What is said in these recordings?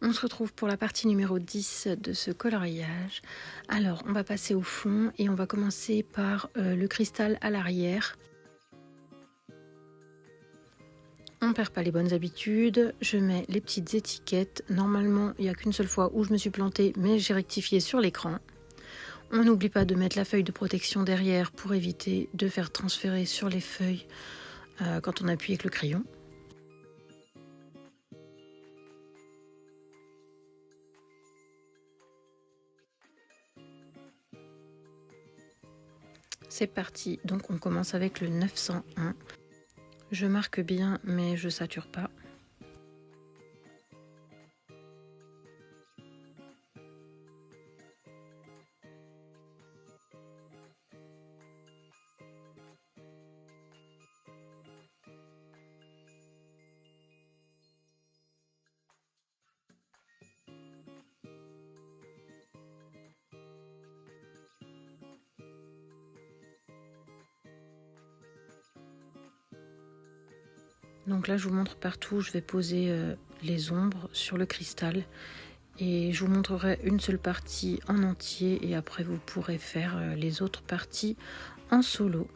On se retrouve pour la partie numéro 10 de ce coloriage. Alors, on va passer au fond et on va commencer par le cristal à l'arrière. On ne perd pas les bonnes habitudes, je mets les petites étiquettes. Normalement, il n'y a qu'une seule fois où je me suis plantée, mais j'ai rectifié sur l'écran. On n'oublie pas de mettre la feuille de protection derrière pour éviter de faire transférer sur les feuilles quand on appuie avec le crayon. C'est parti, donc on commence avec le 901. Je marque bien, mais je sature pas. Donc là, je vous montre partout, je vais poser les ombres sur le cristal et je vous montrerai une seule partie en entier et après vous pourrez faire les autres parties en solo.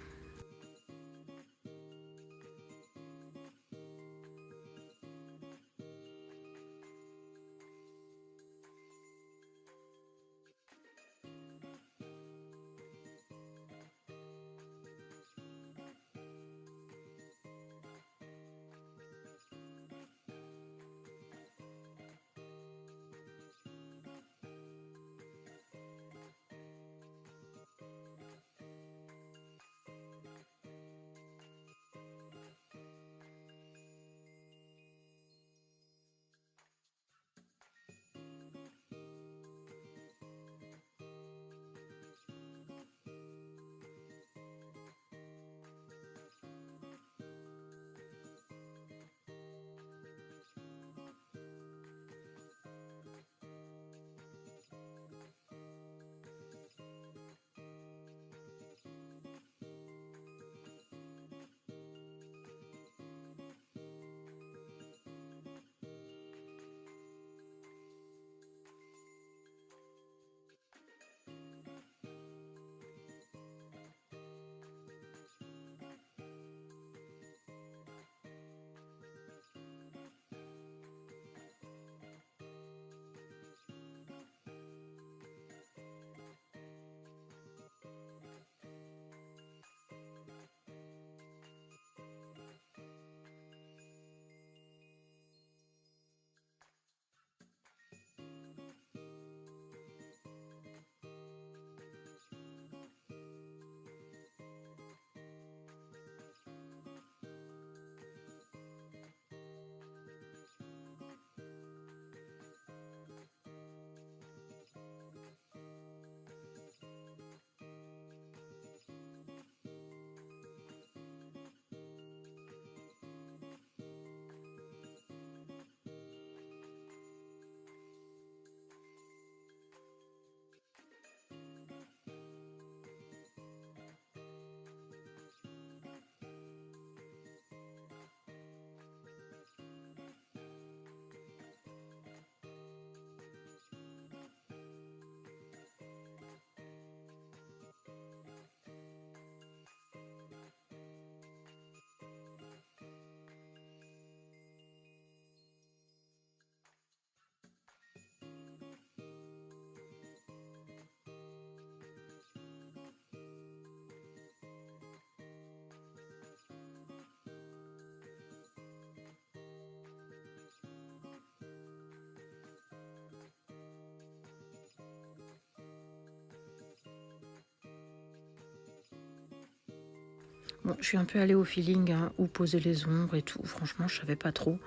Bon, je suis un peu allée au feeling, où poser les ombres et tout. Franchement, je savais pas trop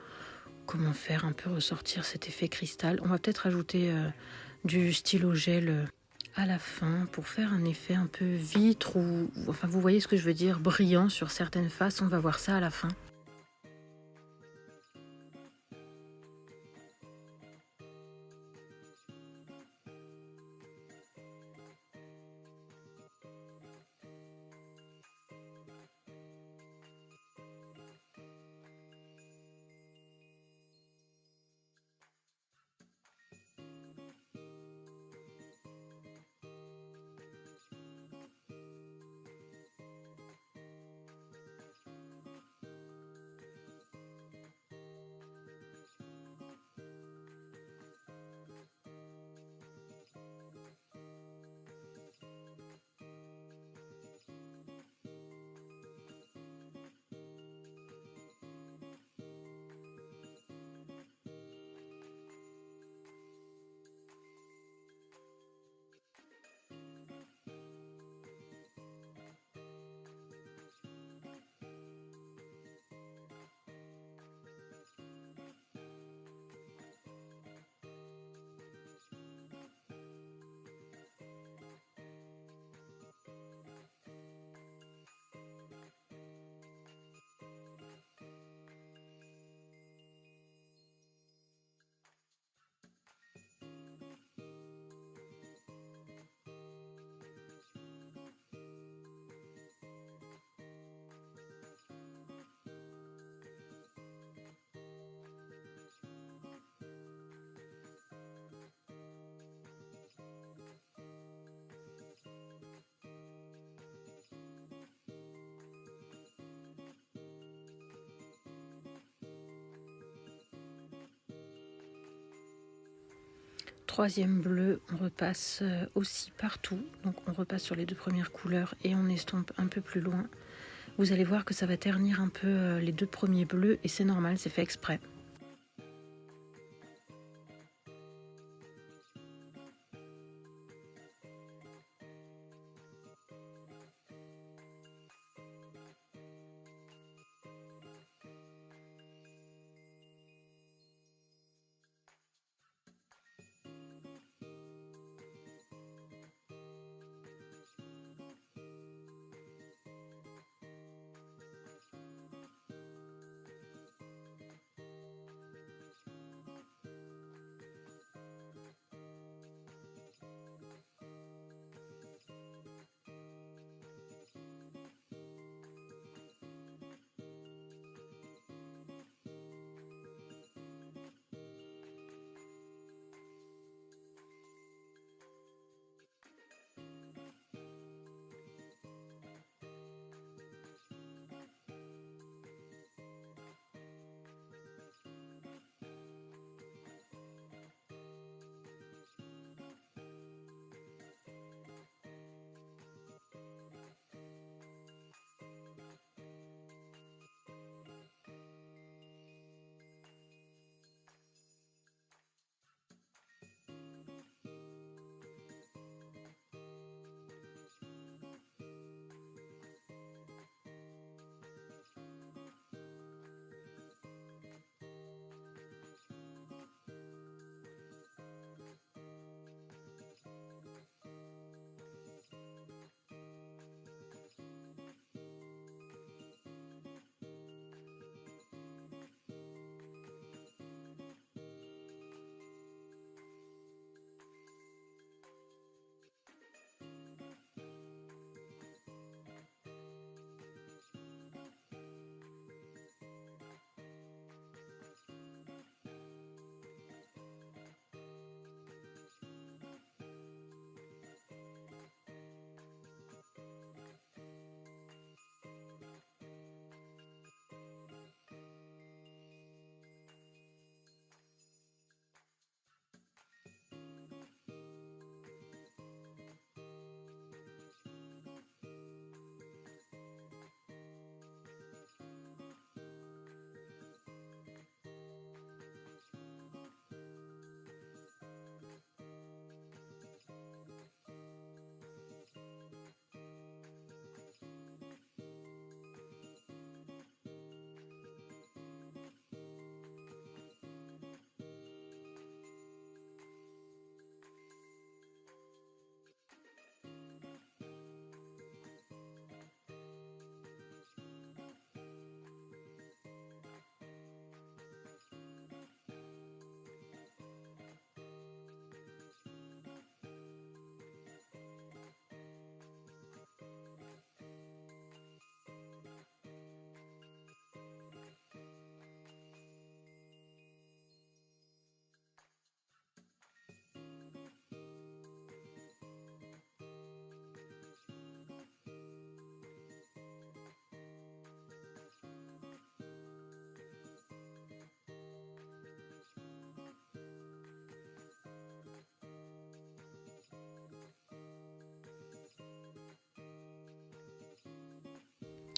comment faire un peu ressortir cet effet cristal. On va peut-être ajouter du stylo gel à la fin pour faire un effet un peu vitre ou enfin vous voyez ce que je veux dire, brillant sur certaines faces. On va voir ça à la fin. troisième bleu, on repasse aussi partout. Donc on repasse sur les deux premières couleurs et on estompe un peu plus loin. Vous allez voir que ça va ternir un peu les deux premiers bleus et c'est normal, c'est fait exprès.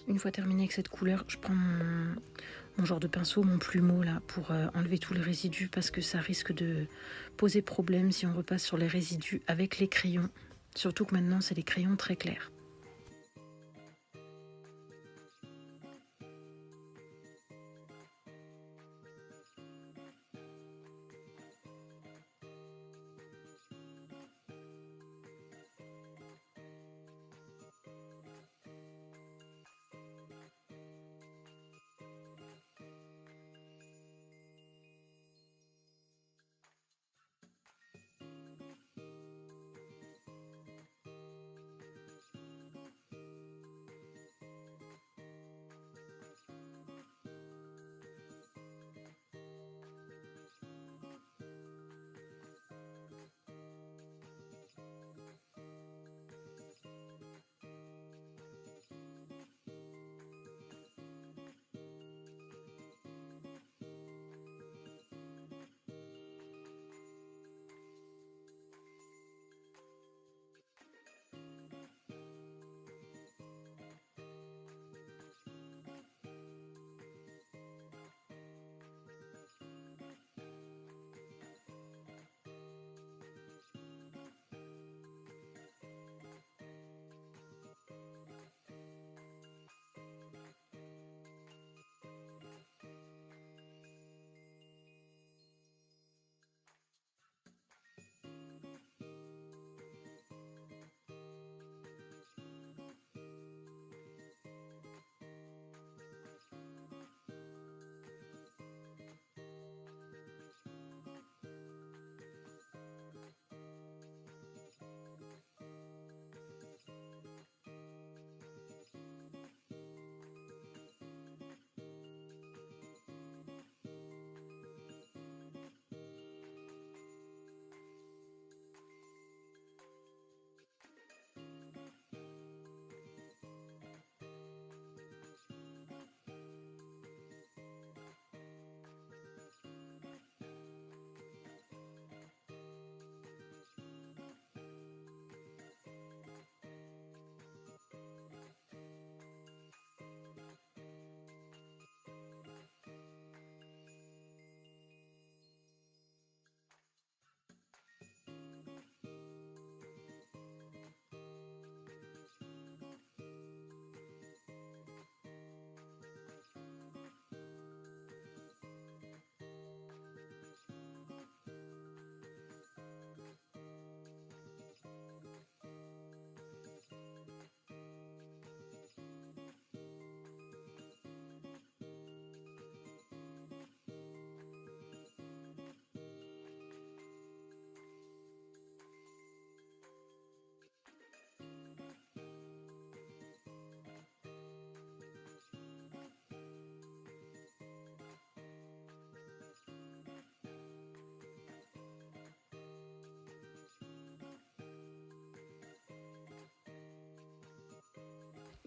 Une fois terminé avec cette couleur, je prends mon genre de pinceau, mon plumeau là, pour enlever tous les résidus parce que ça risque de poser problème si on repasse sur les résidus avec les crayons. Surtout que maintenant, c'est des crayons très clairs.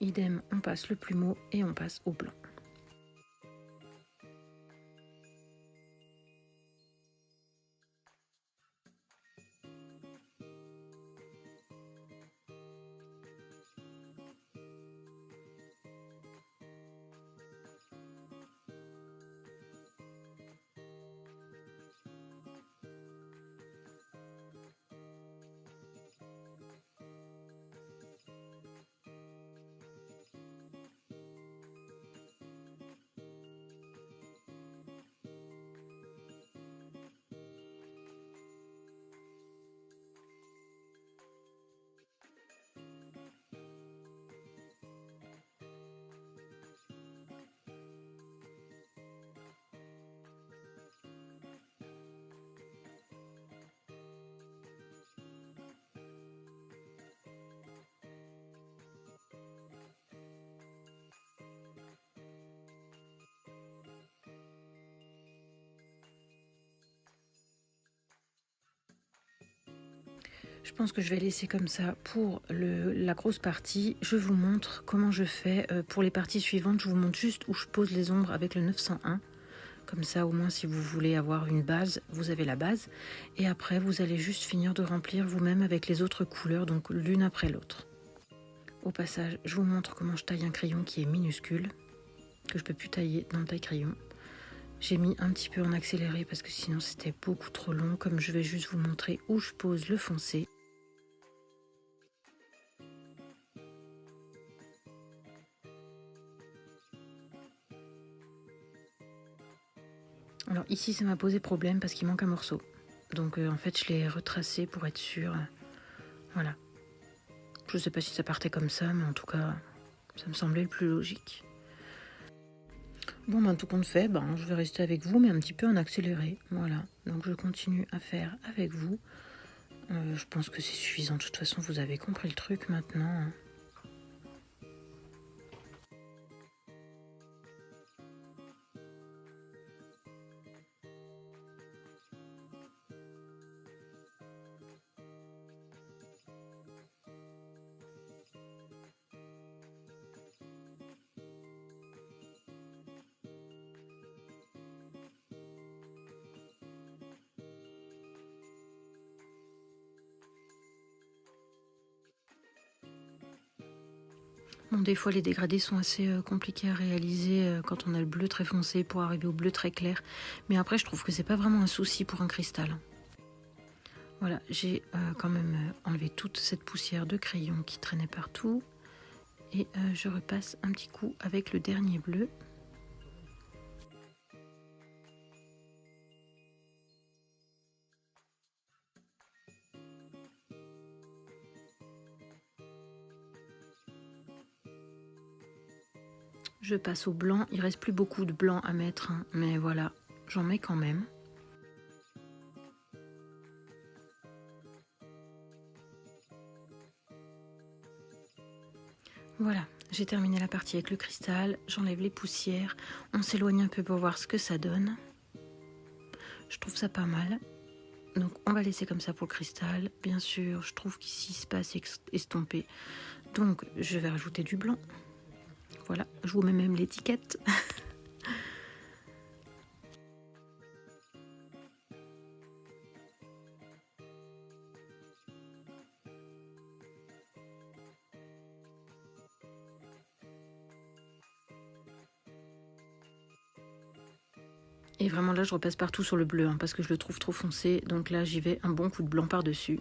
Idem, on passe le plumeau et on passe au blanc. Je pense que je vais laisser comme ça pour la grosse partie. Je vous montre comment je fais pour les parties suivantes. Je vous montre juste où je pose les ombres avec le 901. Comme ça, au moins, si vous voulez avoir une base, vous avez la base. Et après, vous allez juste finir de remplir vous-même avec les autres couleurs, donc l'une après l'autre. Au passage, je vous montre comment je taille un crayon qui est minuscule, que je ne peux plus tailler dans le taille-crayon. J'ai mis un petit peu en accéléré parce que sinon c'était beaucoup trop long. Comme je vais juste vous montrer où je pose le foncé. Alors ici ça m'a posé problème parce qu'il manque un morceau. Donc en fait je l'ai retracé pour être sûre. Voilà. Je sais pas si ça partait comme ça, mais en tout cas ça me semblait le plus logique. Bon tout compte fait, je vais rester avec vous mais un petit peu en accéléré. Voilà. Donc je continue à faire avec vous. Je pense que c'est suffisant. De toute façon vous avez compris le truc maintenant. Bon, des fois les dégradés sont assez compliqués à réaliser quand on a le bleu très foncé pour arriver au bleu très clair. Mais après je trouve que c'est pas vraiment un souci pour un cristal. Voilà, j'ai quand même enlevé toute cette poussière de crayon qui traînait partout. Et je repasse un petit coup avec le dernier bleu. Je passe au blanc, il reste plus beaucoup de blanc à mettre, hein, mais voilà, j'en mets quand même. Voilà, j'ai terminé la partie avec le cristal, j'enlève les poussières, on s'éloigne un peu pour voir ce que ça donne. Je trouve ça pas mal. Donc on va laisser comme ça pour le cristal. Bien sûr, je trouve qu'ici c'est pas assez estompé. Donc je vais rajouter du blanc. Voilà, je vous mets même l'étiquette. Et vraiment là je repasse partout sur le bleu hein, parce que je le trouve trop foncé. Donc là j'y vais un bon coup de blanc par-dessus.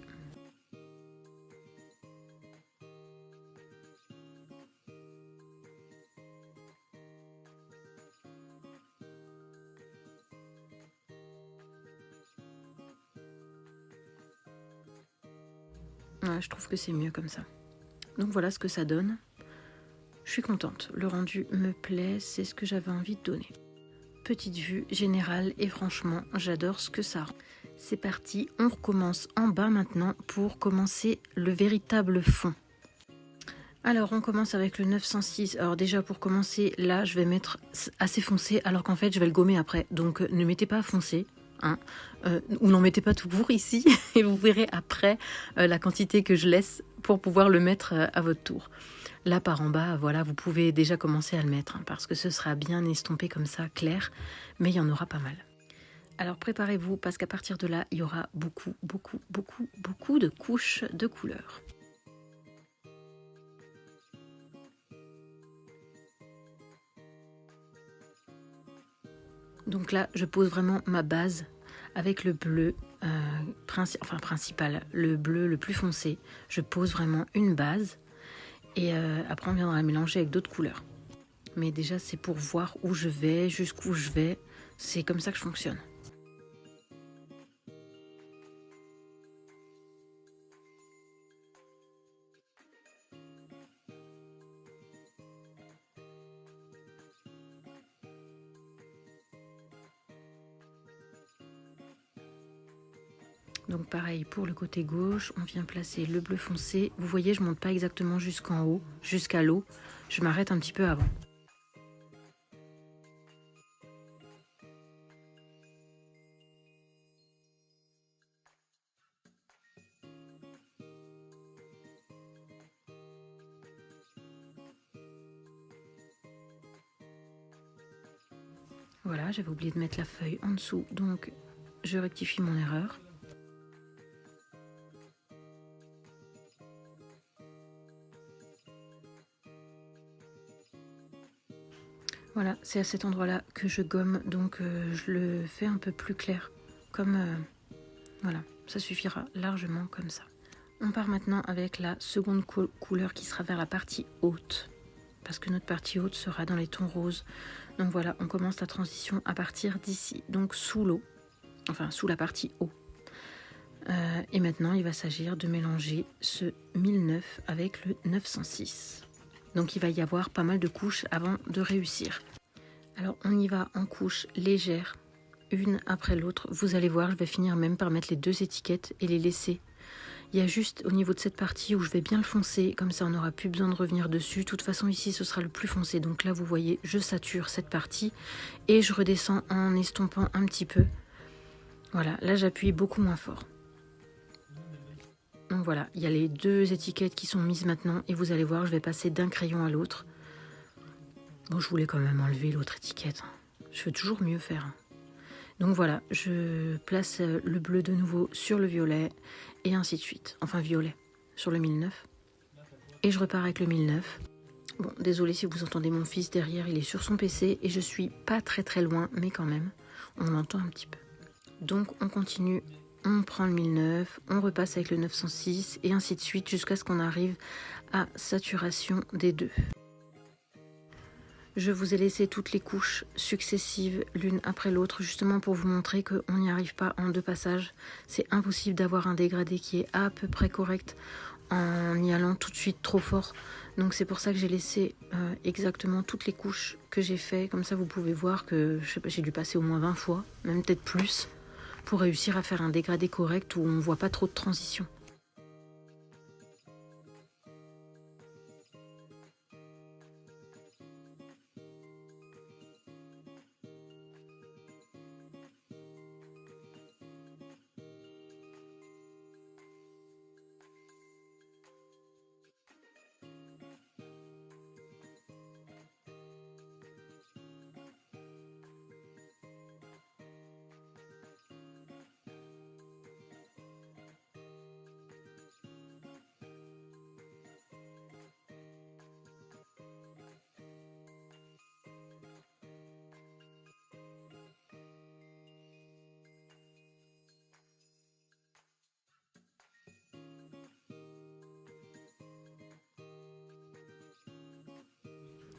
Ouais, je trouve que c'est mieux comme ça. Donc voilà ce que ça donne. Je suis contente, le rendu me plaît, c'est ce que j'avais envie de donner. Petite vue générale et franchement, j'adore ce que ça rend. C'est parti, on recommence en bas maintenant pour commencer le véritable fond. Alors on commence avec le 906. Alors déjà pour commencer, là je vais mettre assez foncé alors qu'en fait je vais le gommer après. Donc ne mettez pas foncé. Hein, ou n'en mettez pas tout court ici et vous verrez après la quantité que je laisse pour pouvoir le mettre à votre tour. Là, par en bas, voilà, vous pouvez déjà commencer à le mettre, hein, parce que ce sera bien estompé comme ça, clair, mais il y en aura pas mal. Alors préparez-vous, parce qu'à partir de là, il y aura beaucoup de couches de couleurs. Donc là, je pose vraiment ma base avec le bleu principal, le bleu le plus foncé. Je pose vraiment une base et après on viendra mélanger avec d'autres couleurs. Mais déjà, c'est pour voir où je vais, jusqu'où je vais. C'est comme ça que je fonctionne. Donc pareil, pour le côté gauche, on vient placer le bleu foncé. Vous voyez, je ne monte pas exactement jusqu'en haut, jusqu'à l'eau. Je m'arrête un petit peu avant. Voilà, j'avais oublié de mettre la feuille en dessous, donc je rectifie mon erreur. Voilà, c'est à cet endroit-là que je gomme, donc je le fais un peu plus clair, comme voilà, ça suffira largement comme ça. On part maintenant avec la seconde couleur qui sera vers la partie haute, parce que notre partie haute sera dans les tons roses. Donc voilà, on commence la transition à partir d'ici, donc sous l'eau, enfin sous la partie haut. Et maintenant, il va s'agir de mélanger ce 1009 avec le 906. Donc il va y avoir pas mal de couches avant de réussir. Alors on y va en couches légères, une après l'autre. Vous allez voir, je vais finir même par mettre les deux étiquettes et les laisser. Il y a juste au niveau de cette partie où je vais bien le foncer, comme ça on n'aura plus besoin de revenir dessus. De toute façon ici ce sera le plus foncé, donc là vous voyez, je sature cette partie et je redescends en estompant un petit peu. Voilà, là j'appuie beaucoup moins fort. Donc voilà, il y a les deux étiquettes qui sont mises maintenant et vous allez voir, je vais passer d'un crayon à l'autre. Bon, je voulais quand même enlever l'autre étiquette. Je veux toujours mieux faire. Donc voilà, je place le bleu de nouveau sur le violet et ainsi de suite. Enfin violet sur le 1009. Et je repars avec le 1009. Bon, désolé si vous entendez mon fils derrière, il est sur son PC et je suis pas très loin, mais quand même, on l'entend un petit peu. Donc on continue. On prend le 1009, on repasse avec le 906 et ainsi de suite jusqu'à ce qu'on arrive à saturation des deux. Je vous ai laissé toutes les couches successives l'une après l'autre justement pour vous montrer qu'on n'y arrive pas en deux passages. C'est impossible d'avoir un dégradé qui est à peu près correct en y allant tout de suite trop fort. Donc c'est pour ça que j'ai laissé exactement toutes les couches que j'ai fait. Comme ça vous pouvez voir que j'ai dû passer au moins 20 fois, même peut-être plus, pour réussir à faire un dégradé correct où on ne voit pas trop de transition.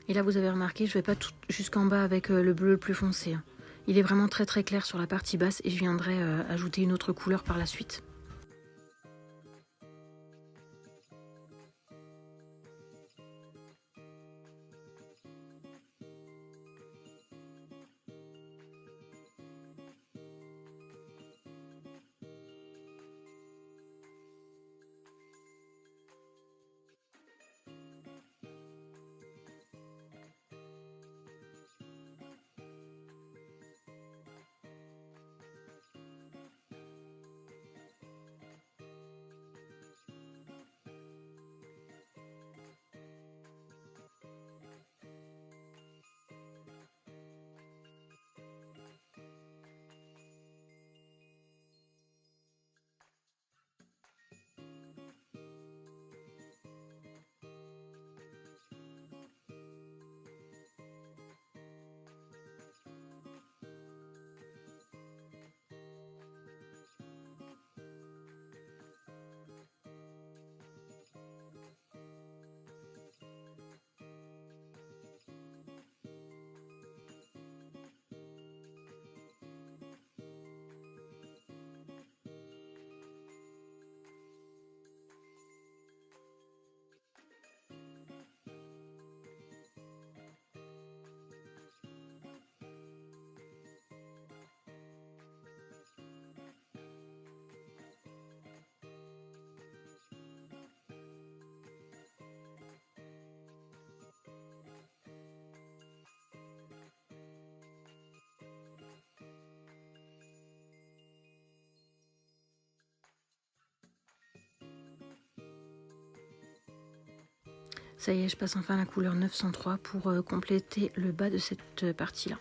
Et là vous avez remarqué, je ne vais pas tout jusqu'en bas avec le bleu le plus foncé. Il est vraiment très clair sur la partie basse et je viendrai ajouter une autre couleur par la suite. Ça y est, je passe enfin la couleur 903 pour compléter le bas de cette partie-là.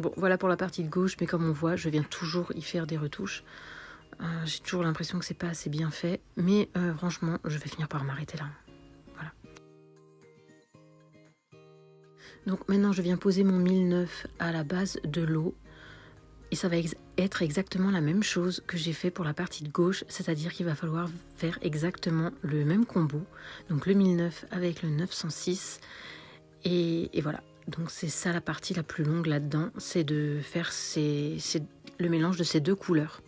Bon, voilà pour la partie de gauche, mais comme on voit, je viens toujours y faire des retouches. J'ai toujours l'impression que c'est pas assez bien fait, mais franchement, je vais finir par m'arrêter là. Voilà. Donc maintenant, je viens poser mon 1009 à la base de l'eau. Et ça va être exactement la même chose que j'ai fait pour la partie de gauche, c'est-à-dire qu'il va falloir faire exactement le même combo. Donc le 1009 avec le 906. Et voilà. Donc c'est ça la partie la plus longue là-dedans, c'est de faire le mélange de ces deux couleurs.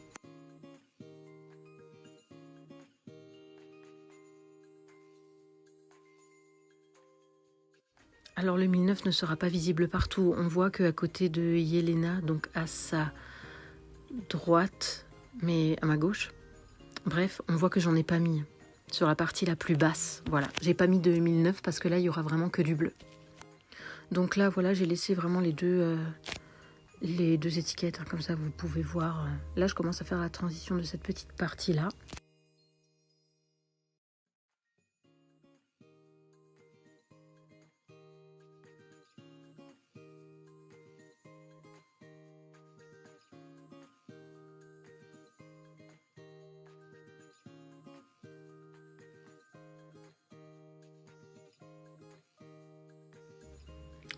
Alors le 1009 ne sera pas visible partout. On voit qu'à côté de Yelena, donc à sa droite, mais à ma gauche, bref, on voit que j'en ai pas mis sur la partie la plus basse. Voilà, j'ai pas mis de 1009 parce que là, il y aura vraiment que du bleu. Donc là, voilà, j'ai laissé vraiment les deux étiquettes, hein, comme ça vous pouvez voir. Là, je commence à faire la transition de cette petite partie-là.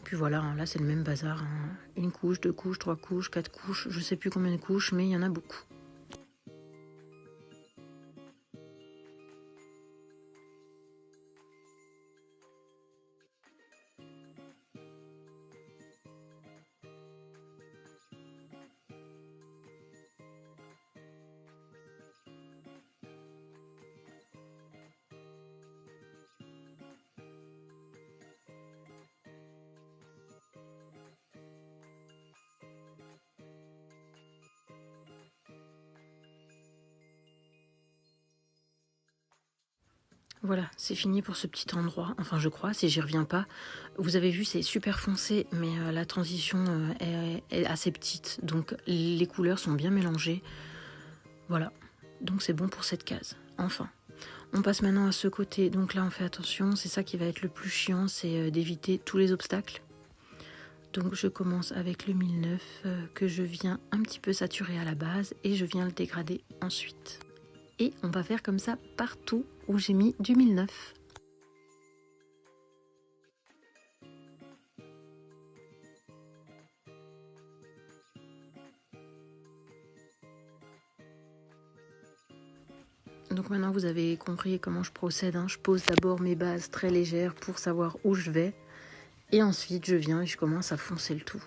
Puis voilà, hein, là c'est le même bazar. Hein. Une couche, 2 couches, 3 couches, 4 couches, je sais plus combien de couches, mais il y en a beaucoup. Voilà, c'est fini pour ce petit endroit. Enfin, je crois, si j'y reviens pas. Vous avez vu, c'est super foncé, mais la transition est assez petite. Donc, les couleurs sont bien mélangées. Voilà, donc c'est bon pour cette case. Enfin, on passe maintenant à ce côté. Donc là, on fait attention. C'est ça qui va être le plus chiant, c'est d'éviter tous les obstacles. Donc, je commence avec le 1009 que je viens un petit peu saturer à la base et je viens le dégrader ensuite. Et on va faire comme ça partout où j'ai mis du 1009. Donc maintenant vous avez compris comment je procède. Hein. Je pose d'abord mes bases très légères pour savoir où je vais. Et ensuite je viens et je commence à foncer le tout.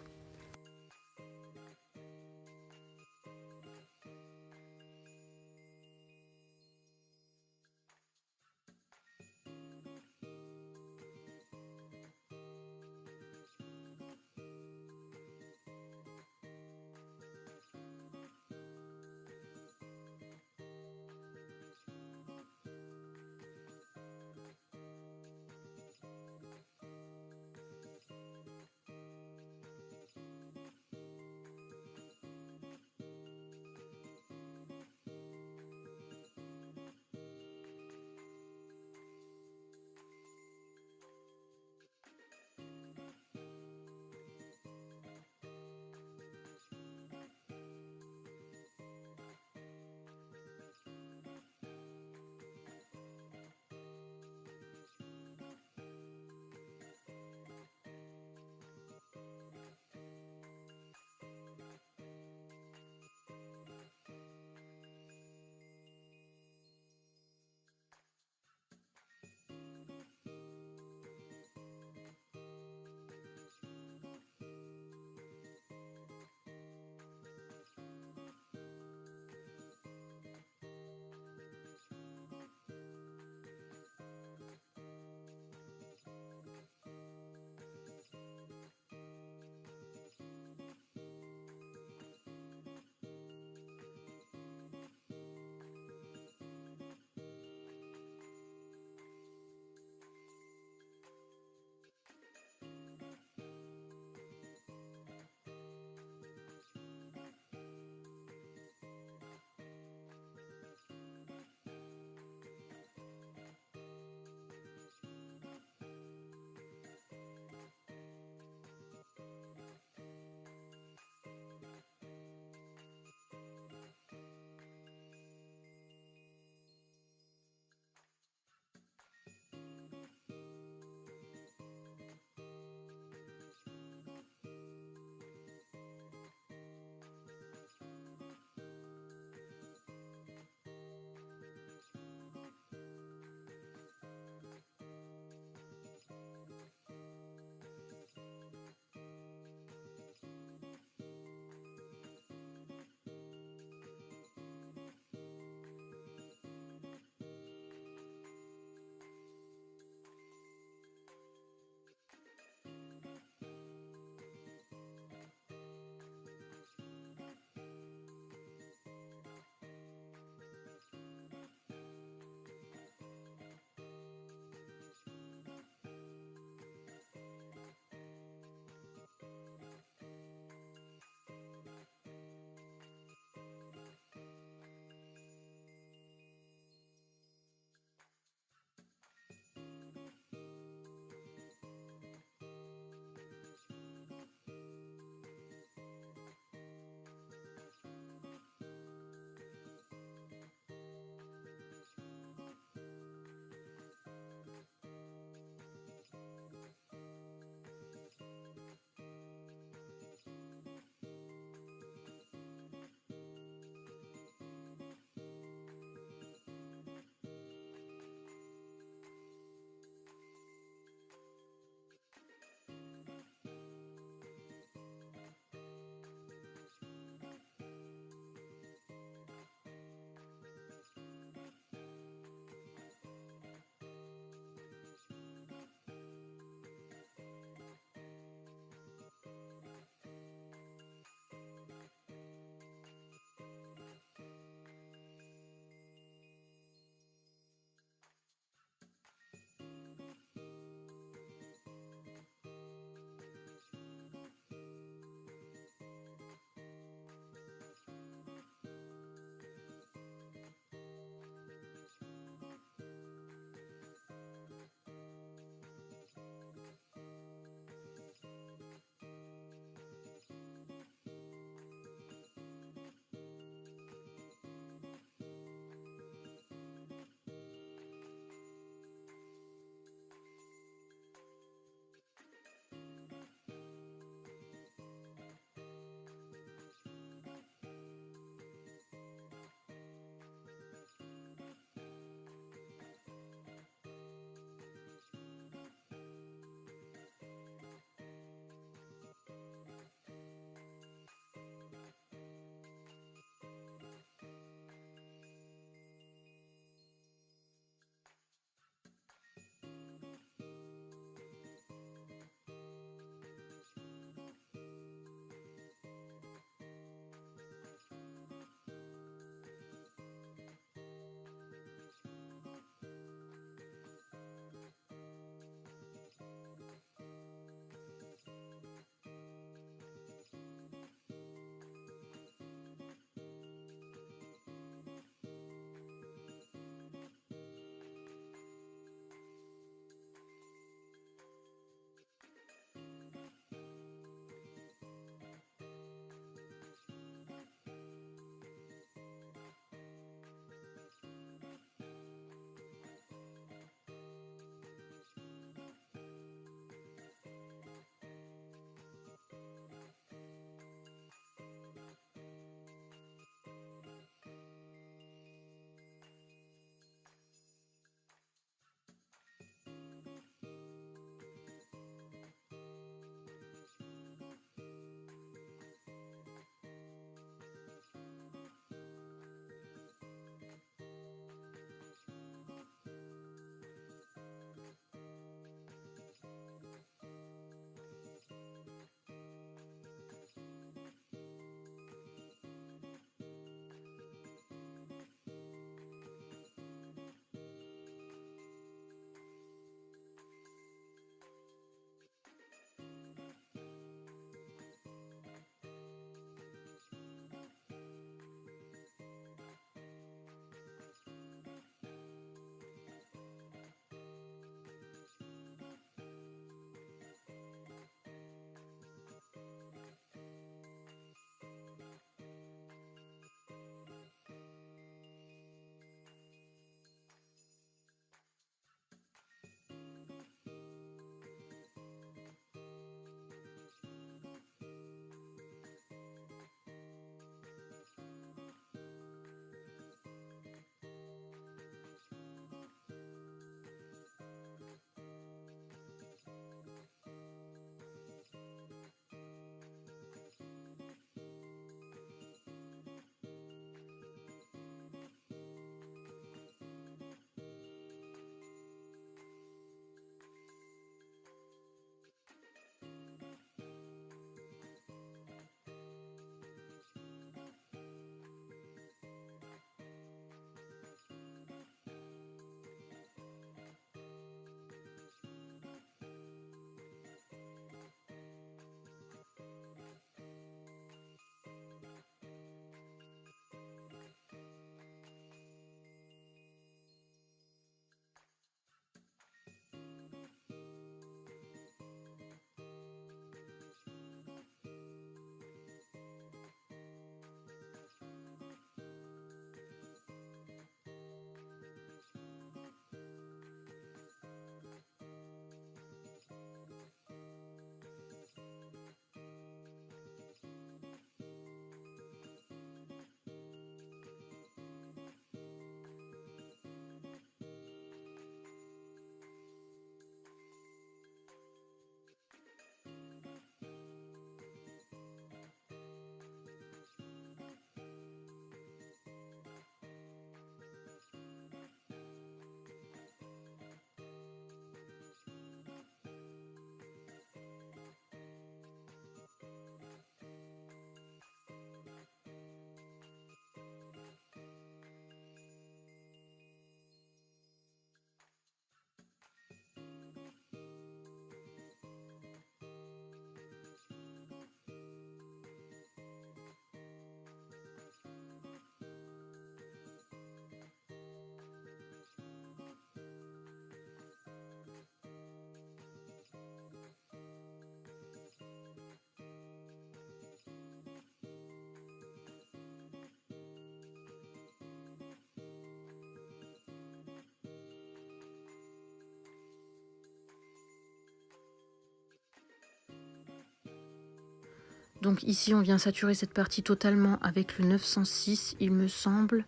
Donc ici on vient saturer cette partie totalement avec le 906. Il me semble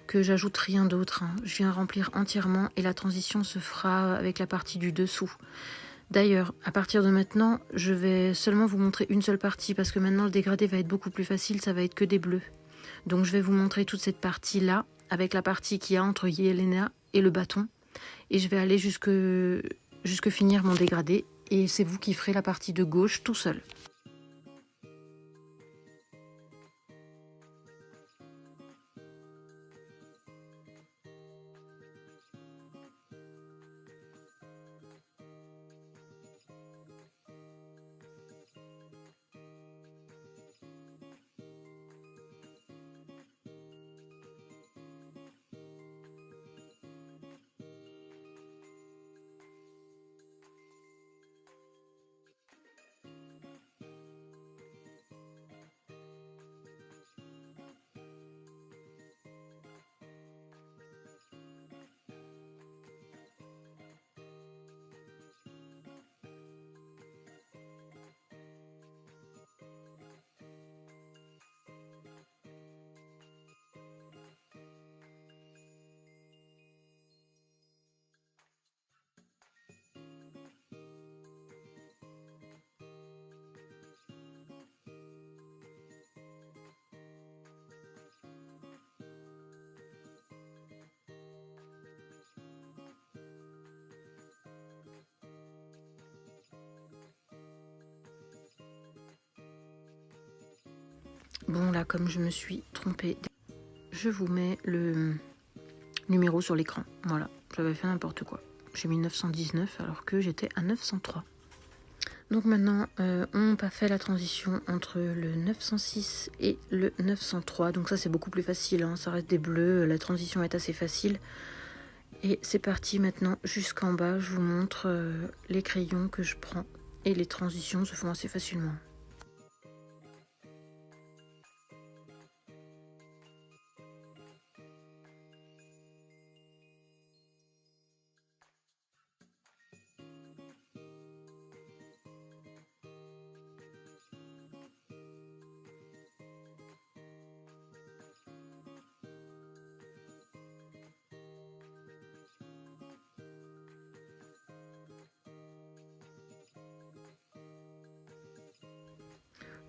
que j'ajoute rien d'autre, hein. Je viens remplir entièrement et la transition se fera avec la partie du dessous. D'ailleurs, à partir de maintenant, je vais seulement vous montrer une seule partie parce que maintenant le dégradé va être beaucoup plus facile, ça va être que des bleus. Donc je vais vous montrer toute cette partie-là avec la partie qu'il y a entre Yelena et le bâton. Et je vais aller jusque finir mon dégradé et c'est vous qui ferez la partie de gauche tout seul. Bon là, comme je me suis trompée, je vous mets le numéro sur l'écran. Voilà, j'avais fait n'importe quoi. J'ai mis 919 alors que j'étais à 903. Donc maintenant, on n'a pas fait la transition entre le 906 et le 903. Donc ça, c'est beaucoup plus facile, hein. Ça reste des bleus, la transition est assez facile. Et c'est parti maintenant jusqu'en bas. Je vous montre les crayons que je prends. Et les transitions se font assez facilement.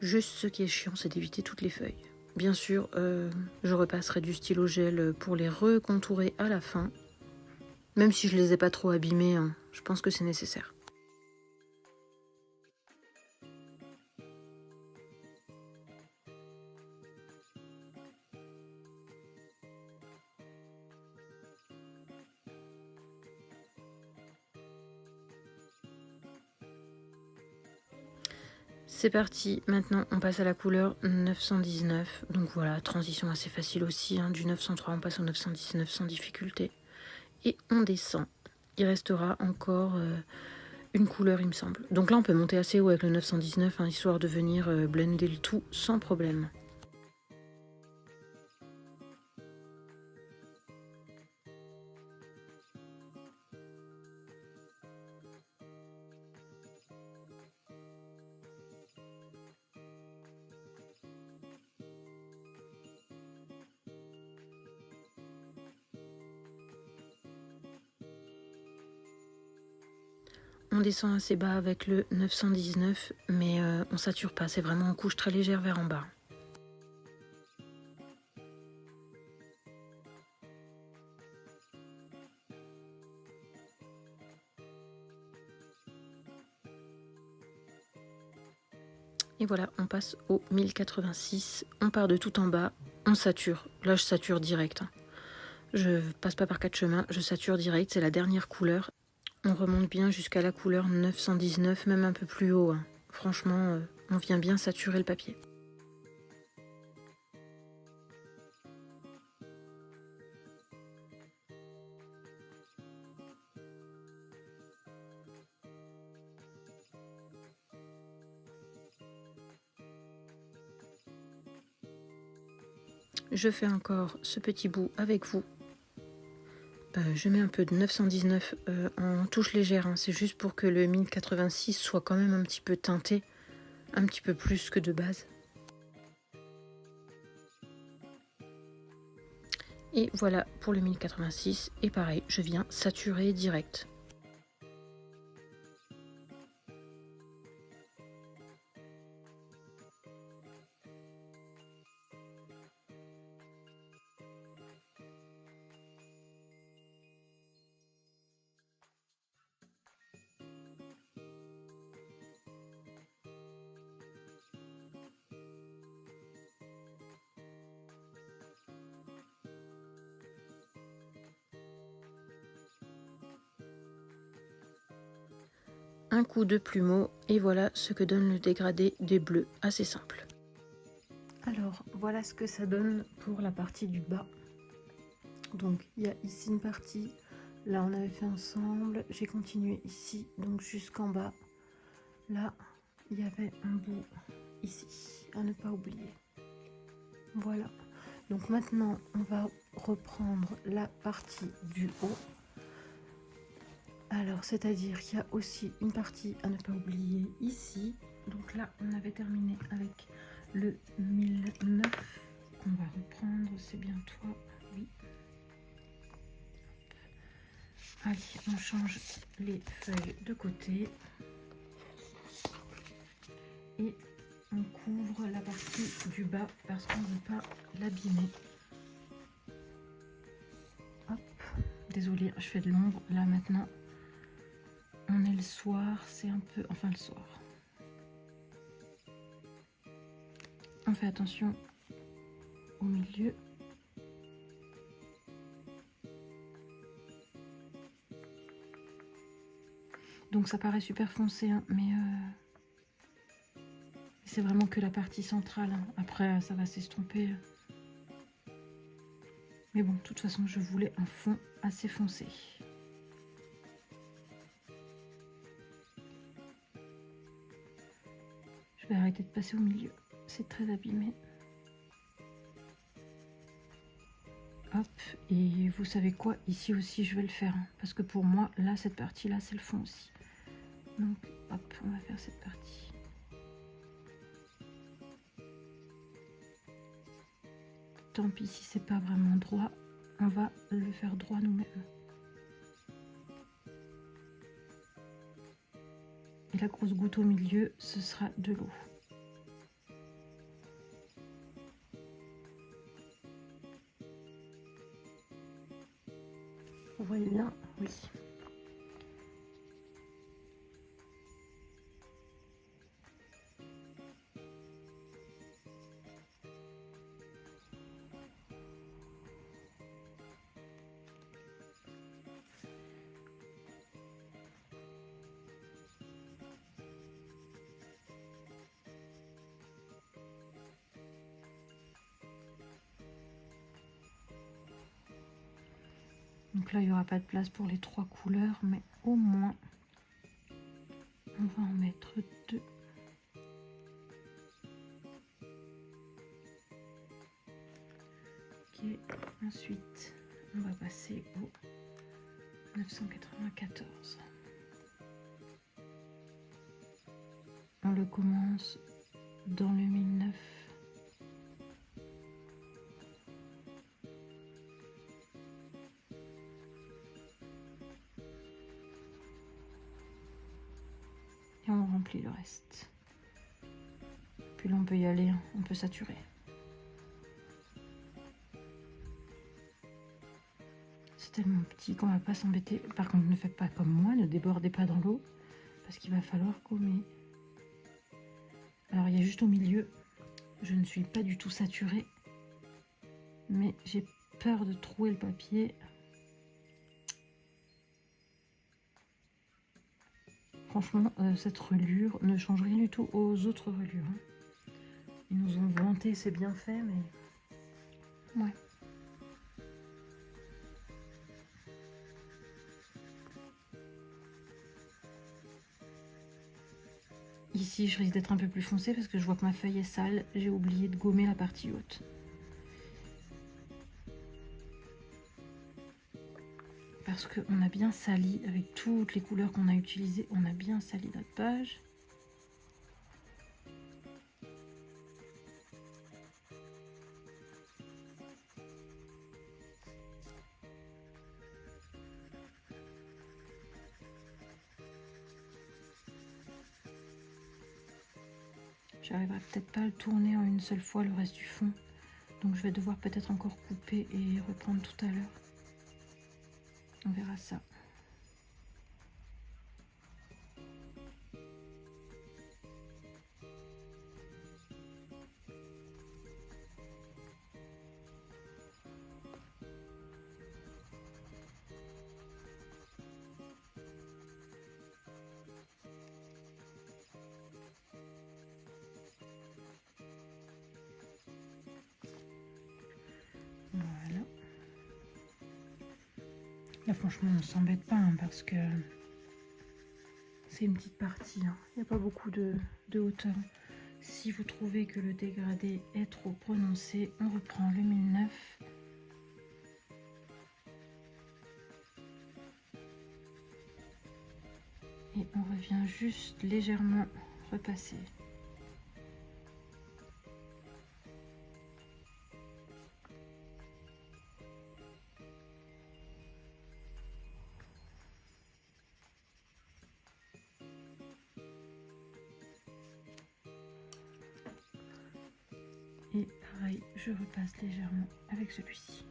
Juste ce qui est chiant, c'est d'éviter toutes les feuilles. Bien sûr, je repasserai du stylo gel pour les recontourer à la fin. Même si je les ai pas trop abîmées, hein, je pense que c'est nécessaire. C'est parti, maintenant on passe à la couleur 919. Donc voilà, transition assez facile aussi, hein. Du 903 on passe au 919 sans difficulté. Et on descend. Il restera encore une couleur il me semble. Donc là on peut monter assez haut avec le 919, hein, histoire de venir blender le tout sans problème. On descend assez bas avec le 919, mais on sature pas, c'est vraiment en couche très légère vers en bas. Et voilà, on passe au 1086, on part de tout en bas, on sature. Là je sature direct, hein. Je passe pas par 4 chemins, je sature direct, c'est la dernière couleur. On remonte bien jusqu'à la couleur 919, même un peu plus haut, hein. Franchement, on vient bien saturer le papier. Je fais encore ce petit bout avec vous. Je mets un peu de 919 en touche légère, hein. C'est juste pour que le 1086 soit quand même un petit peu teinté, un petit peu plus que de base. Et voilà pour le 1086. Et pareil, je viens saturer direct. Un coup de plumeau et voilà ce que donne le dégradé des bleus, assez simple. Alors voilà ce que ça donne pour la partie du bas. Donc il y a ici une partie, là on avait fait ensemble, j'ai continué ici, donc jusqu'en bas. Là il y avait un bout ici, à ne pas oublier. Voilà, donc maintenant on va reprendre la partie du haut. Alors, c'est-à-dire qu'il y a aussi une partie à ne pas oublier ici. Donc là, on avait terminé avec le 1009 qu'on va reprendre. C'est bien toi, oui. Allez, on change les feuilles de côté. Et on couvre la partie du bas parce qu'on ne veut pas l'abîmer. Hop, désolée, je fais de l'ombre là maintenant. On est le soir, c'est un peu... Enfin, le soir. On fait attention au milieu. Donc ça paraît super foncé, hein, mais c'est vraiment que la partie centrale. Hein. Après, ça va s'estomper. Mais bon, de toute façon, je voulais un fond assez foncé. Je vais arrêter de passer au milieu. C'est très abîmé. Hop, et vous savez quoi? Ici aussi, je vais le faire. Hein, parce que pour moi, là, cette partie-là, c'est le fond aussi. Donc, hop, on va faire cette partie. Tant pis si c'est pas vraiment droit, on va le faire droit nous-mêmes. Et la grosse goutte au milieu, ce sera de l'eau. Vous voyez bien? Oui. Donc là, il n'y aura pas de place pour les 3 couleurs, mais au moins, on va en mettre 2. Ok, ensuite, on va passer au 994. On le commence dans le 1009. Et on remplit le reste. Puis là, on peut y aller, hein, on peut saturer. C'est tellement petit qu'on va pas s'embêter. Par contre, ne faites pas comme moi, ne débordez pas dans l'eau, parce qu'il va falloir gommer. Alors, il y a juste au milieu, je ne suis pas du tout saturée, mais j'ai peur de trouer le papier. Franchement, cette reliure ne change rien du tout aux autres reliures. Hein. Ils nous ont vanté, c'est bien fait, mais... Ouais. Ici, je risque d'être un peu plus foncé parce que je vois que ma feuille est sale. J'ai oublié de gommer la partie haute. Parce qu'on a bien sali, avec toutes les couleurs qu'on a utilisées, on a bien sali notre page. J'arriverai peut-être pas à le tourner en une seule fois le reste du fond. Donc je vais devoir peut-être encore couper et reprendre tout à l'heure. On verra ça. Voilà. Là franchement on s'embête pas hein, parce que c'est une petite partie. Il n'y a pas beaucoup de hauteur. Si vous trouvez que le dégradé est trop prononcé, on reprend le 1009. Et on revient juste légèrement repasser. Et pareil, je repasse légèrement avec celui-ci.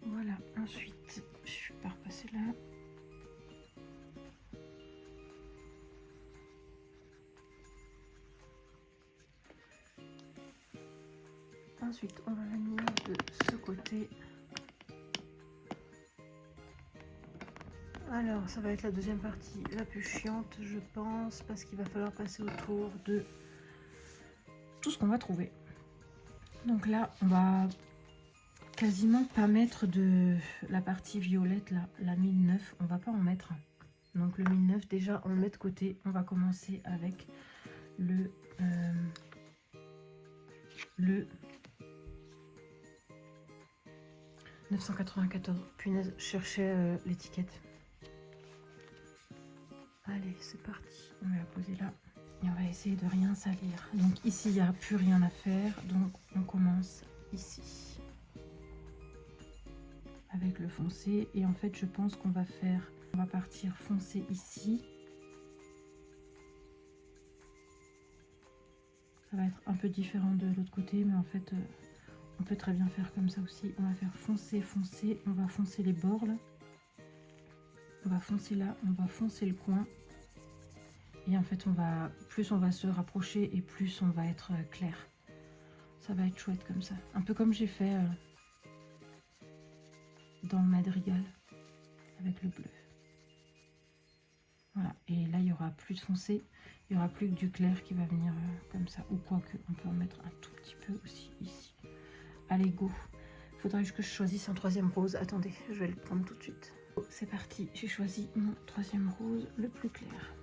Voilà, ensuite, je vais repasser là. Ensuite, on va venir de ce côté. Alors, ça va être la deuxième partie la plus chiante, je pense, parce qu'il va falloir passer autour de tout ce qu'on va trouver. Donc là, on va quasiment pas mettre de la partie violette, là, la 1009, on va pas en mettre. Donc le 1009, déjà, on le met de côté. On va commencer avec le 994. Punaise, je cherchais l'étiquette. Allez, c'est parti. On va la poser là. Et on va essayer de rien salir. Donc ici, il n'y a plus rien à faire. Donc on commence ici. Avec le foncé. Et en fait, je pense qu'on va faire... On va partir foncé ici. Ça va être un peu différent de l'autre côté. Mais en fait, on peut très bien faire comme ça aussi. On va faire foncé, foncé. On va foncer les bords là. On va foncer là. On va foncer le coin. Et en fait, plus on va se rapprocher et plus on va être clair. Ça va être chouette comme ça. Un peu comme j'ai fait dans le madrigal avec le bleu. Voilà. Et là, il y aura plus de foncé. Il n'y aura plus que du clair qui va venir comme ça. Ou quoique, on peut en mettre un tout petit peu aussi ici. Allez, go. Il faudrait que je choisisse un troisième rose. Attendez, je vais le prendre tout de suite. C'est parti. J'ai choisi mon troisième rose, le plus clair.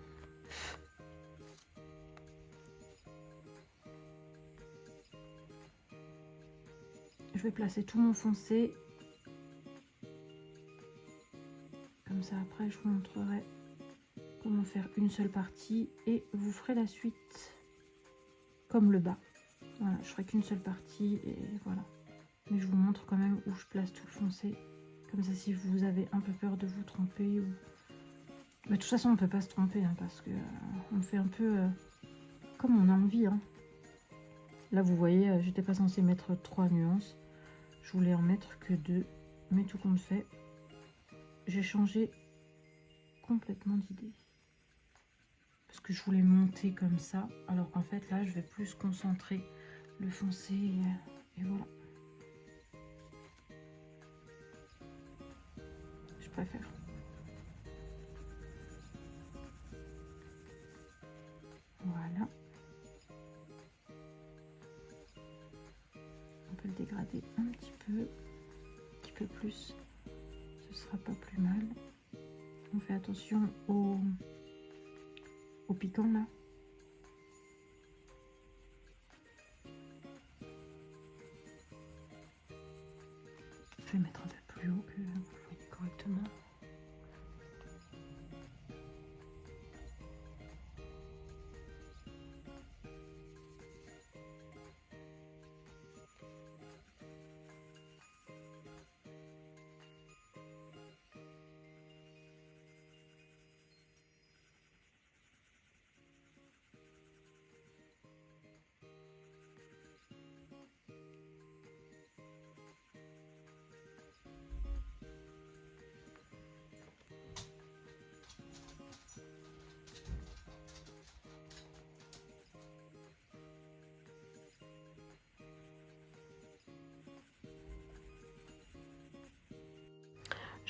Je vais placer tout mon foncé. Comme ça, après, je vous montrerai comment faire une seule partie. Et vous ferez la suite comme le bas. Voilà, je ferai qu'une seule partie et voilà. Mais je vous montre quand même où je place tout le foncé. Comme ça, si vous avez un peu peur de vous tromper. Ou... Mais de toute façon, on ne peut pas se tromper hein, parce que on fait un peu comme on a envie. Hein. Là, vous voyez, j'étais pas censée mettre 3 nuances. Je voulais en mettre que 2. Mais tout compte fait, j'ai changé complètement d'idée. Parce que je voulais monter comme ça. Alors qu'en fait, là, je vais plus concentrer le foncé et voilà. Je préfère. Voilà. On peut le dégrader un petit peu plus. Ce sera pas plus mal. On fait attention au piquant là. Je vais mettre un peu plus haut que vous voyez correctement.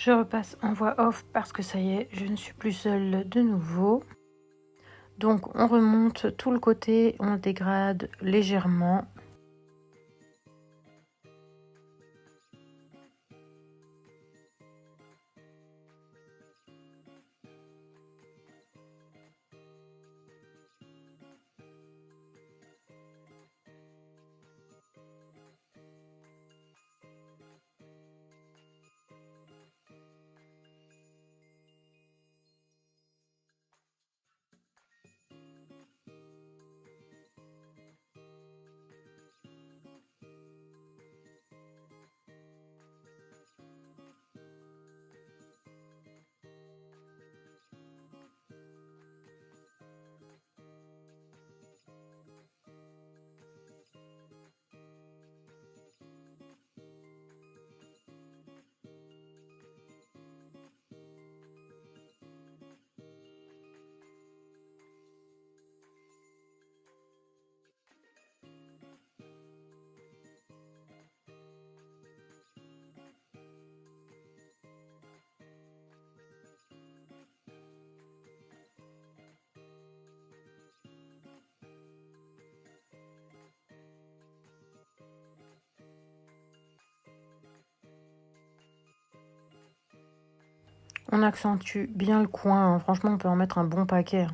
Je repasse en voix off parce que ça y est, je ne suis plus seule de nouveau. Donc on remonte tout le côté, on le dégrade légèrement. On accentue bien le coin, hein. Franchement on peut en mettre un bon paquet.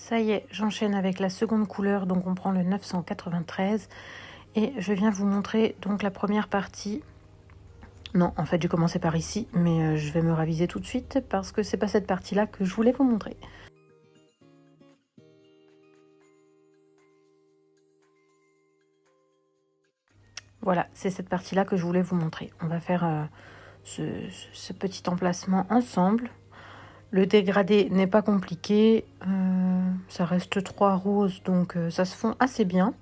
Ça y est, j'enchaîne avec la seconde couleur, donc on prend le 993 et je viens vous montrer donc la première partie. Non, en fait j'ai commencé par ici, mais je vais me raviser tout de suite parce que c'est pas cette partie-là que je voulais vous montrer. Voilà, c'est cette partie-là que je voulais vous montrer. On va faire ce petit emplacement ensemble. Le dégradé n'est pas compliqué, ça reste 3 roses, donc ça se fond assez bien.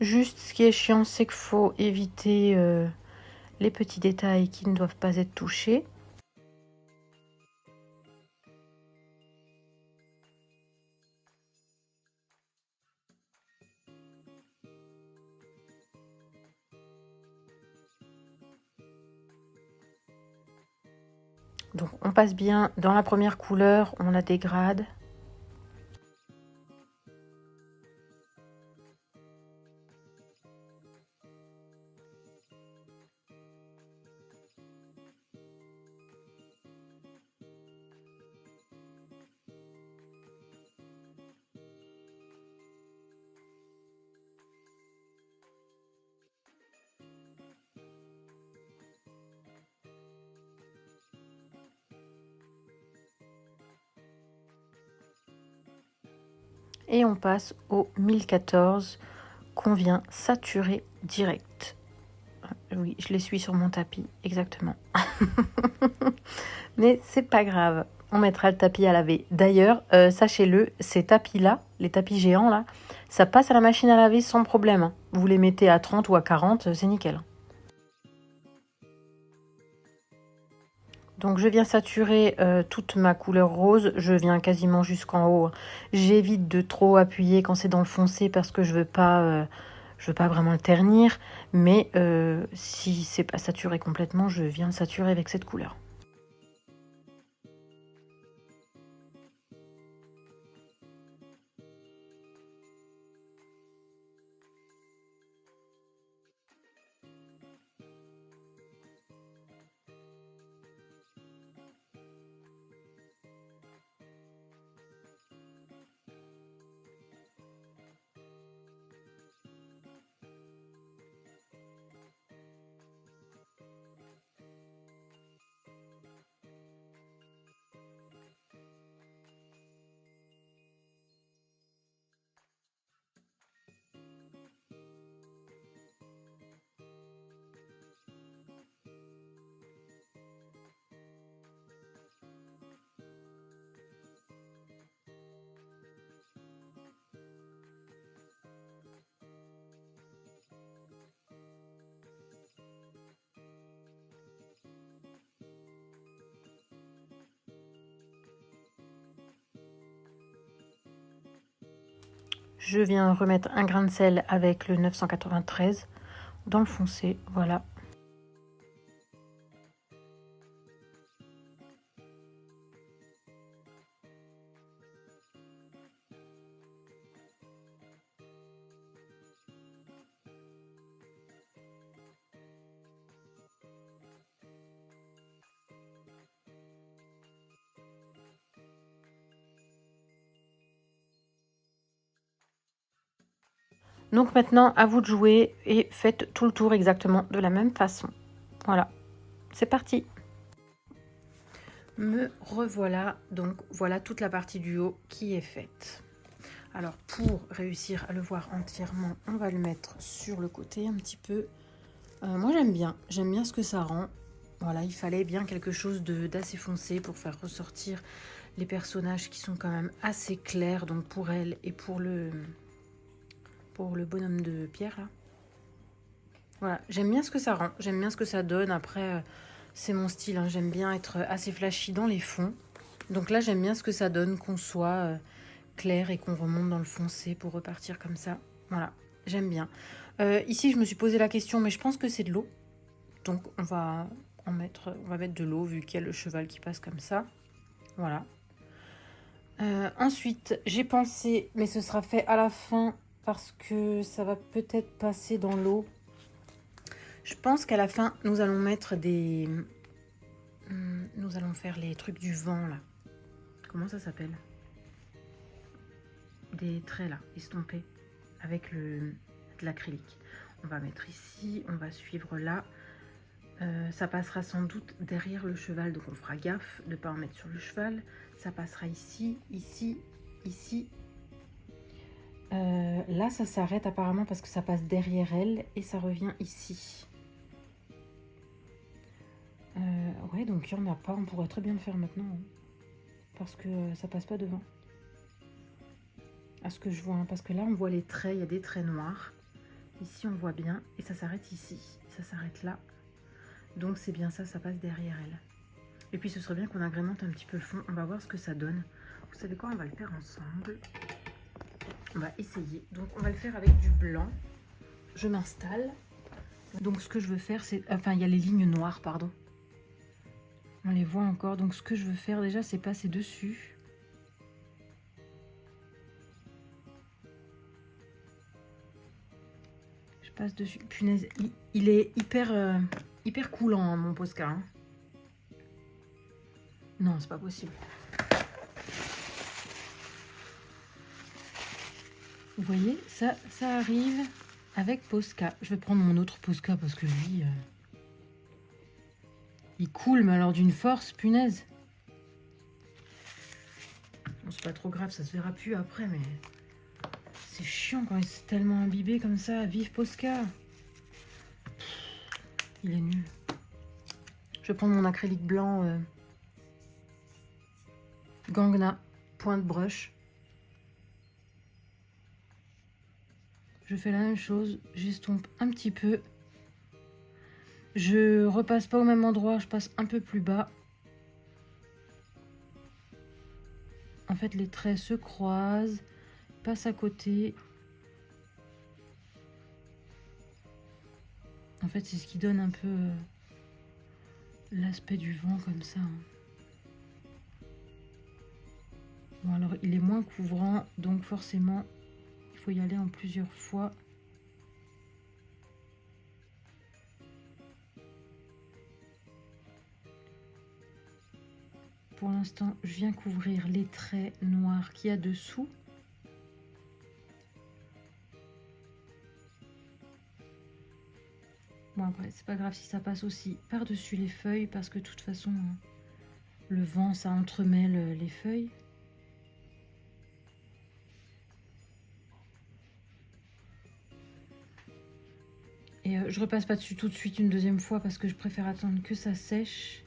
Juste, ce qui est chiant, c'est qu'il faut éviter les petits détails qui ne doivent pas être touchés. Donc on passe bien dans la première couleur, on la dégrade. Et on passe au 1014 qu'on vient saturer direct. Oui, je les suis sur mon tapis, exactement. Mais c'est pas grave, on mettra le tapis à laver. D'ailleurs, sachez-le, ces tapis-là, les tapis géants là, ça passe à la machine à laver sans problème. Vous les mettez à 30 ou à 40, c'est nickel. Donc je viens saturer toute ma couleur rose, je viens quasiment jusqu'en haut. J'évite de trop appuyer quand c'est dans le foncé parce que je veux pas vraiment le ternir. Mais si c'est pas saturé complètement, je viens le saturer avec cette couleur. Je viens remettre un grain de sel avec le 993 dans le foncé, voilà. Donc maintenant, à vous de jouer et faites tout le tour exactement de la même façon. Voilà, c'est parti. Me revoilà, donc voilà toute la partie du haut qui est faite. Alors pour réussir à le voir entièrement, on va le mettre sur le côté un petit peu. Moi j'aime bien ce que ça rend. Voilà, il fallait bien quelque chose d'assez foncé pour faire ressortir les personnages qui sont quand même assez clairs, donc pour elle et pour le bonhomme de pierre là. Voilà, j'aime bien ce que ça rend, j'aime bien ce que ça donne. Après, c'est mon style, hein. J'aime bien être assez flashy dans les fonds. Donc là, j'aime bien ce que ça donne, qu'on soit clair et qu'on remonte dans le foncé pour repartir comme ça. Voilà, j'aime bien. Ici, je me suis posé la question, mais je pense que c'est de l'eau. Donc on va mettre de l'eau vu qu'il y a le cheval qui passe comme ça. Voilà. Ensuite, j'ai pensé, mais ce sera fait à la fin parce que ça va peut-être passer dans l'eau. Je pense qu'à la fin, nous allons mettre des... Nous allons faire les trucs du vent, là. Comment ça s'appelle? des traits là, estompés, avec de l'acrylique. On va mettre ici, on va suivre là. Ça passera sans doute derrière le cheval, donc on fera gaffe de ne pas en mettre sur le cheval. Ça passera ici, ici, ici. Là, ça s'arrête apparemment parce que ça passe derrière elle et ça revient ici. Ouais, donc il n'y en a pas. On pourrait très bien le faire maintenant, hein, parce que ça passe pas devant. À ce que je vois, hein, parce que là, on voit les traits. Il y a des traits noirs. Ici, on voit bien et ça s'arrête ici. Ça s'arrête là. Donc c'est bien ça, ça passe derrière elle. Et puis ce serait bien qu'on agrémente un petit peu le fond. On va voir ce que ça donne. Vous savez quoi, on va le faire ensemble. On va essayer. Donc on va le faire avec du blanc. Je m'installe. Donc ce que je veux faire, c'est... Enfin, il y a les lignes noires, pardon. On les voit encore. Donc ce que je veux faire déjà, c'est passer dessus. Je passe dessus. Punaise, il est hyper coulant, hein, mon Posca. Hein. Non, c'est pas possible. Vous voyez, ça arrive avec Posca. Je vais prendre mon autre Posca parce que lui, il coule, mais alors d'une force, punaise. Bon, c'est pas trop grave, ça se verra plus après, mais c'est chiant quand il est tellement imbibé comme ça. Vive Posca. Il est nul. Je vais prendre mon acrylique blanc Gangna, pointe brush. Je fais la même chose, j'estompe un petit peu. Je repasse pas au même endroit, je passe un peu plus bas. En fait, les traits se croisent, passent à côté. En fait, c'est ce qui donne un peu l'aspect du vent comme ça. Bon, alors, il est moins couvrant, donc forcément, il faut y aller en plusieurs fois. Pour l'instant, je viens couvrir les traits noirs qu'il y a dessous. Bon, après, c'est pas grave si ça passe aussi par-dessus les feuilles, parce que de toute façon, le vent, ça entremêle les feuilles. Et je repasse pas dessus tout de suite une deuxième fois, parce que je préfère attendre que ça sèche.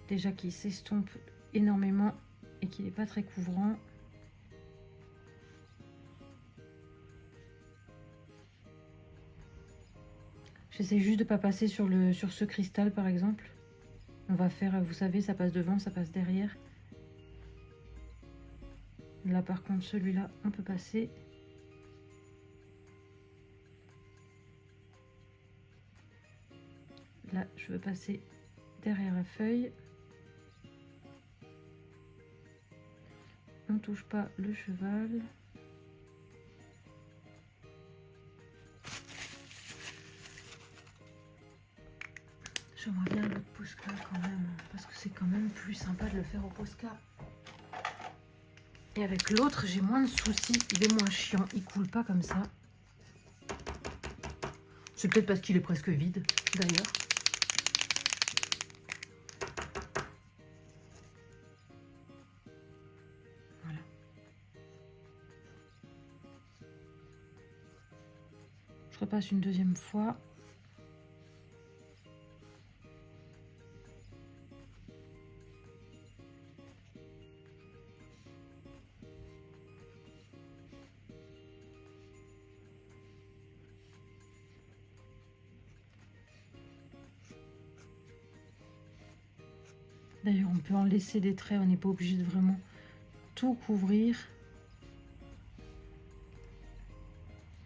Déjà qu'il s'estompe énormément et qu'il n'est pas très couvrant. J'essaie juste de ne pas passer sur ce cristal par exemple. On va faire, vous savez, ça passe devant, ça passe derrière. Là par contre celui-là, on peut passer. Là, je veux passer derrière la feuille. On touche pas le cheval. J'aimerais bien l'autre Posca quand même, parce que c'est quand même plus sympa de le faire au Posca. Et avec l'autre, j'ai moins de soucis, il est moins chiant, il coule pas comme ça. C'est peut-être parce qu'il est presque vide, d'ailleurs. Voilà. Je repasse une deuxième fois. D'ailleurs, on peut en laisser des traits, on n'est pas obligé de vraiment tout couvrir.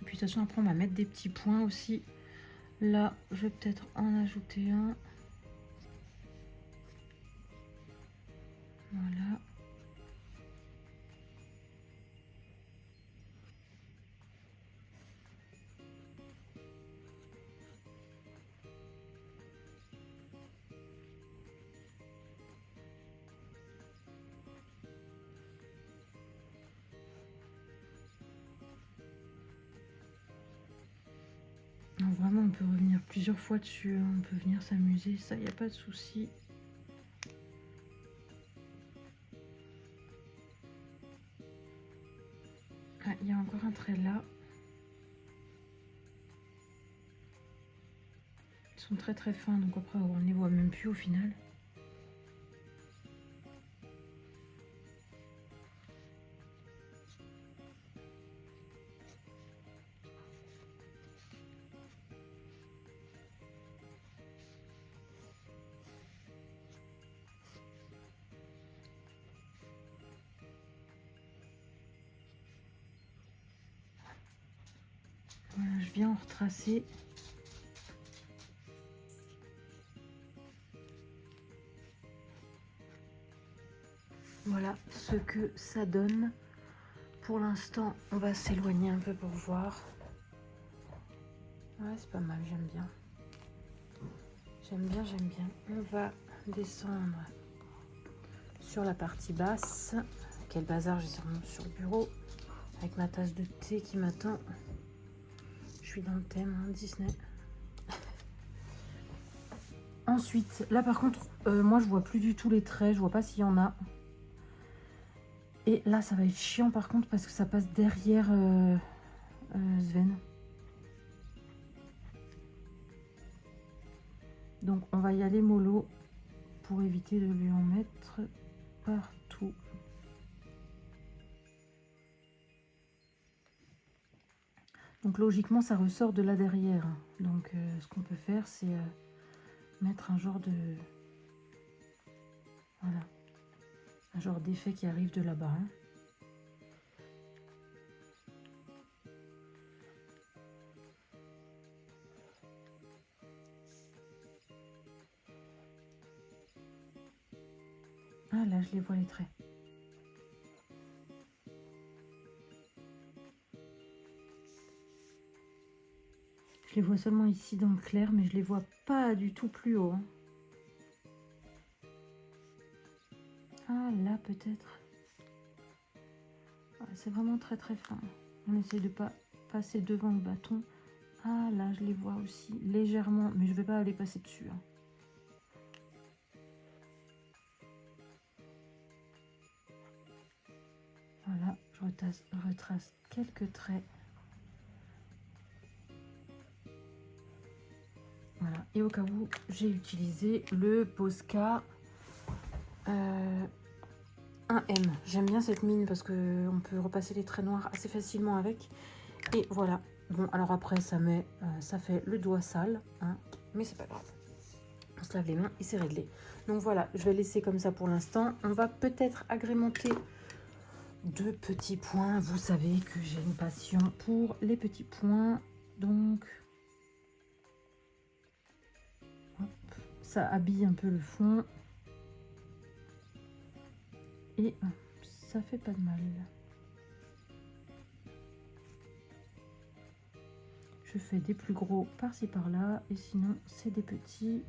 Et puis de toute façon, après, on va mettre des petits points aussi. Là, je vais peut-être en ajouter un. Voilà. vraiment, on peut revenir plusieurs fois dessus. Hein. On peut venir s'amuser. Ça, il n'y a pas de souci. Ah, il y a encore un trait là. Ils sont très très fins, donc après on les voit même plus au final. Voilà, je viens en retracer. Voilà ce que ça donne. Pour l'instant, on va s'éloigner un peu pour voir. Ouais, c'est pas mal, j'aime bien. J'aime bien, j'aime bien. On va descendre sur la partie basse. Quel bazar, j'ai sur le bureau. Avec ma tasse de thé qui m'attend. Je suis dans le thème, hein, Disney. Ensuite, là par contre, moi je vois plus du tout les traits. Je vois pas s'il y en a. Et là, ça va être chiant par contre parce que ça passe derrière Sven. Donc on va y aller mollo pour éviter de lui en mettre partout. Donc logiquement, ça ressort de là derrière. Donc ce qu'on peut faire, c'est mettre un genre de... Voilà. Un genre d'effet qui arrive de là-bas. Hein. Ah là, je les vois les traits. Je les vois seulement ici dans le clair, mais je les vois pas du tout plus haut. Hein. Ah là, peut-être. C'est vraiment très très fin. On essaie de pas passer devant le bâton. Ah là, je les vois aussi légèrement, mais je vais pas aller passer dessus. Hein. Voilà, je retrace quelques traits. Voilà, et au cas où, j'ai utilisé le Posca 1M. J'aime bien cette mine parce qu'on peut repasser les traits noirs assez facilement avec. Et voilà. Bon, alors après, ça fait le doigt sale, hein, mais c'est pas grave. On se lave les mains et c'est réglé. Donc voilà, je vais laisser comme ça pour l'instant. On va peut-être agrémenter de petits points. Vous savez que j'ai une passion pour les petits points. Donc, hop, ça habille un peu le fond. Et ça fait pas de mal. Je fais des plus gros par-ci par-là. Et sinon, c'est des petits.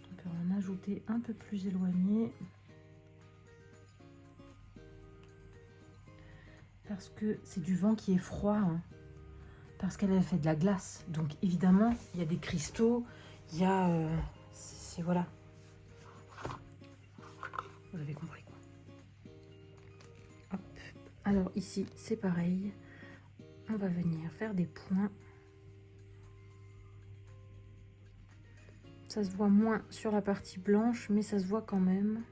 Donc, on va en ajouter un peu plus éloigné. Parce que c'est du vent qui est froid. Hein. Parce qu'elle a fait de la glace. Donc évidemment, il y a des cristaux. Il y a... c'est voilà. Vous avez compris quoi. Hop. Alors ici, c'est pareil. On va venir faire des points. Ça se voit moins sur la partie blanche, mais ça se voit quand même.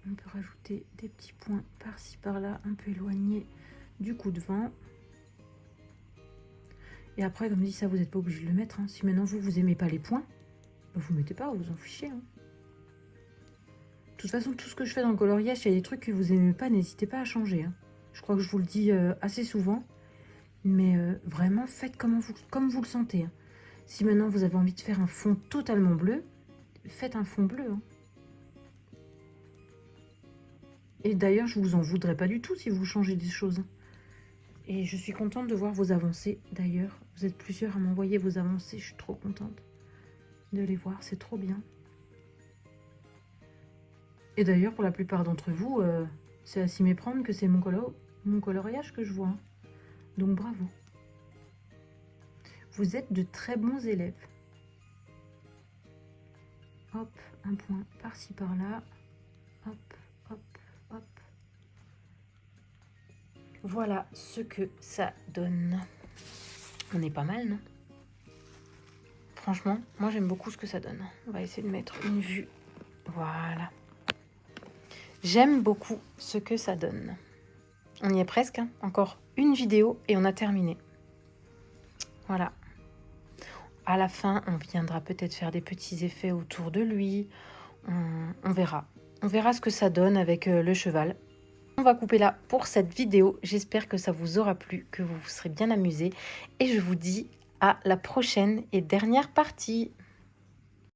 On peut rajouter des petits points par-ci par-là, un peu éloignés du coup de vent. Et après, comme dit, ça, vous n'êtes pas obligé de le mettre. Hein. Si maintenant vous aimez pas les points, bah, vous ne mettez pas, vous en fichez. Hein. De toute façon, tout ce que je fais dans le coloriage, il y a des trucs que vous aimez pas, n'hésitez pas à changer. Hein. Je crois que je vous le dis assez souvent. Mais vraiment, faites comme vous le sentez. Hein. Si maintenant vous avez envie de faire un fond totalement bleu, faites un fond bleu. Hein. Et d'ailleurs, je vous en voudrais pas du tout si vous changez des choses. Et je suis contente de voir vos avancées. D'ailleurs, vous êtes plusieurs à m'envoyer vos avancées. Je suis trop contente de les voir. C'est trop bien. Et d'ailleurs, pour la plupart d'entre vous, c'est à s'y méprendre que c'est mon coloriage que je vois. Hein. Donc bravo. Vous êtes de très bons élèves. Hop, un point par-ci par-là. Hop, hop, hop. Voilà ce que ça donne. On est pas mal, non? Franchement, moi j'aime beaucoup ce que ça donne. On va essayer de mettre une vue. Voilà. J'aime beaucoup ce que ça donne. On y est presque, hein. Encore une vidéo et on a terminé. Voilà. À la fin, on viendra peut-être faire des petits effets autour de lui. On verra. On verra ce que ça donne avec le cheval. On va couper là pour cette vidéo. J'espère que ça vous aura plu, que vous vous serez bien amusés. Et je vous dis à la prochaine et dernière partie.